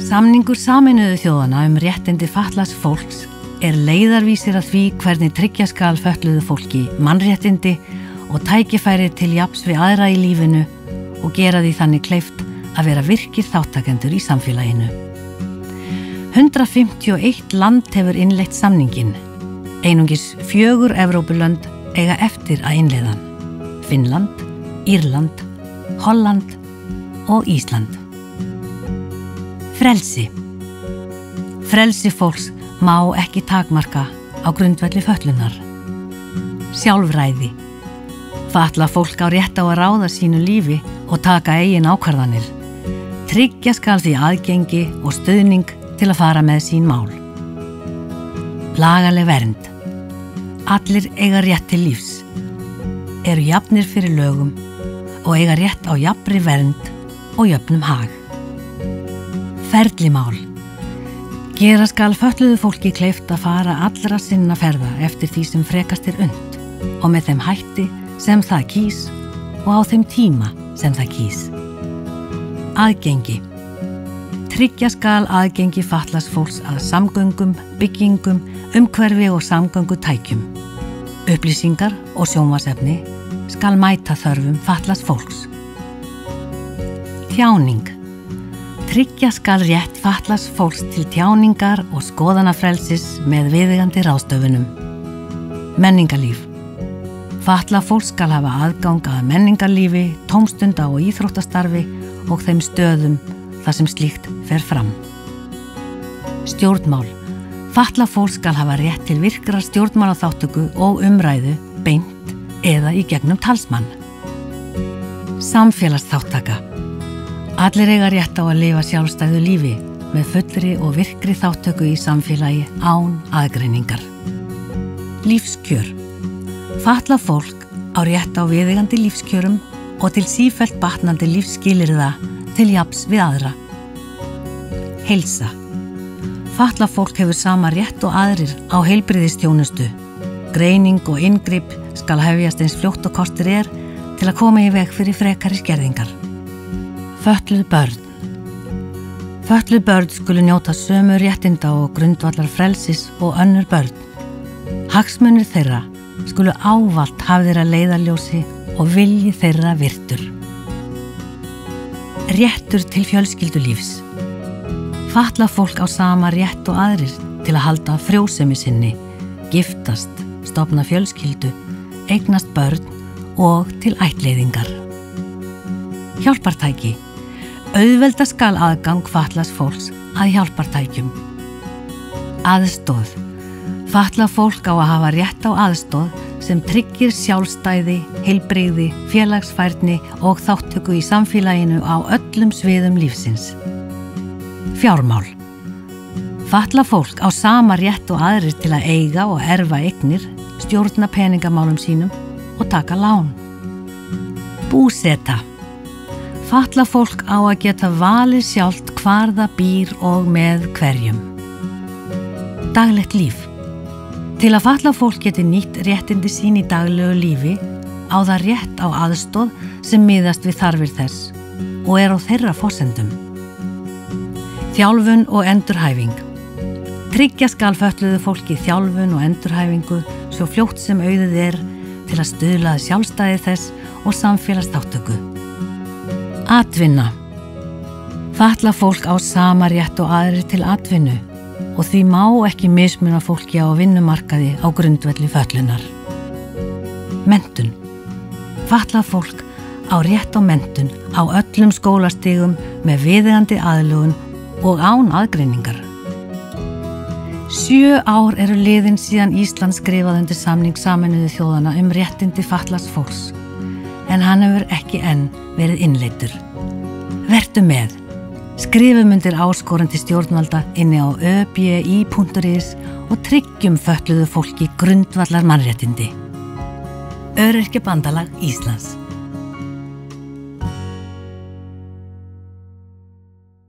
Samningur Sameinuðu þjóðanna réttindi fatlaðs fólks leiðarvísir að því hvernig tryggja skal fötluðu fólki mannréttindi og tækifæri til jafns við aðra í lífinu og gera því þannig kleift að vera virkir þáttakendur í samfélaginu. 151 land hefur innleitt samninginn. Einungis 4 Evrópulönd eiga eftir að innleiða hann. Finnland, Írland, Holland og Ísland. Frelsi. Frelsi fólks má ekki takmarka á grundvelli fötlunar. Sjálfræði. Fatlað fólk á rétt á að ráða sínu lífi og taka eigin ákvarðanir. Tryggja skal því aðgengi og stuðning til að fara með sín mál. Lagaleg vernd. Allir eiga rétt til lífs, eru jafnir fyrir lögum og eiga rétt á jafnri vernd og jöfnum hag. Ferlimál. Gera skal fötluðu fólki kleift að fara allra sinna ferða eftir því sem frekast unnt og með þeim hætti sem það kýs og á þeim tíma sem það kýs. Aðgengi. Tryggja skal aðgengi fatlaðs fólks að samgöngum, byggingum, umhverfi og samgöngutækjum. Upplýsingar og sjónvarpsefni skal mæta þörfum fatlaðs fólks. Tjáning. Tryggja skal rétt fatlaðs fólks til tjáningar og skoðanafrelsis með viðeigandi ráðstöfunum. Menningarlíf. Fatlað fólk skal hafa aðgang að menningarlífi, tómstunda og íþróttastarfi og þeim stöðum þar sem slíkt fer fram. Stjórnmál. Fatlað fólk skal hafa rétt til virkrar stjórnmálaþátttöku og umræðu beint eða í gegnum talsmann. Samfélagsþáttaka. Allir eiga rétt á að lifa sjálfstæðu lífi með fullri og virkri þátttöku í samfélagi án aðgreiningar. Lífskjör. Fatlað fólk á rétt á viðeigandi lífskjörum og til sífellt batnandi lífsskilyrða til jafns við aðra. Heilsa. Fatlað fólk hefur sama rétt og aðrir á heilbrigðisþjónustu. Greining og inngrip skal hefjast eins fljótt og kostur til að koma í veg fyrir frekari skerðingar. Fötluð börn. Fötluð börn skulu njóta sömu réttinda og grundvallar frelsis og önnur börn. Hagsmunir þeirra skulu ávallt hafðir að leiðarljósi og vilji þeirra virtur. Réttur til fjölskyldulífs. Fatlað fólk á sama rétt og aðrir til að halda frjósemi sinni, giftast, stofna fjölskyldu, eignast börn og til ættleiðingar. Hjálpartæki. Auðvelda skal aðgang fatlaðs fólks að hjálpartækjum. Aðstoð. Fatlað fólk á að hafa rétt á aðstoð sem tryggir sjálfstæði, heilbrigði, félagsfærni og þátttöku í samfélaginu á öllum sviðum lífsins. Fjármál. Fatlað fólk á sama rétt og aðrir til að eiga og erfa eignir, stjórna peningamálum sínum og taka lán. Búseta. Fatlað fólk á að geta valið sjálft hvar það býr og með hverjum. Daglegt líf. Til að fatlað fólk geti nýtt réttindi sín í daglegu lífi á það rétt á aðstoð sem miðast við þarfir þess og á þeirra forsendum. Þjálfun og endurhæfing. Tryggja skal fötluðu fólki þjálfun og endurhæfingu svo fljótt sem auðið til að stuðla að sjálfstæði þess og samfélagsþátttöku. Atvinna. Fatlað fólk á sama rétt og aðrir til atvinnu og því má ekki mismuna fólki á vinnumarkaði á grundvelli fötlunar. Menntun. Fatlað fólk á rétt á menntun á öllum skólastigum með viðeigandi aðlögun og án aðgreiningar. 7 ár eru liðin síðan Ísland skrifaði undir samning Sameinuðu þjóðanna réttindi fatlaðs fólks, en hann hefur ekki enn verið innleiddur. Vertu með. Skrifum undir áskorun til stjórnvalda inni á öbi.is og tryggjum fötluðu fólki grundvallar mannréttindi. Öryrkjabandalag Íslands.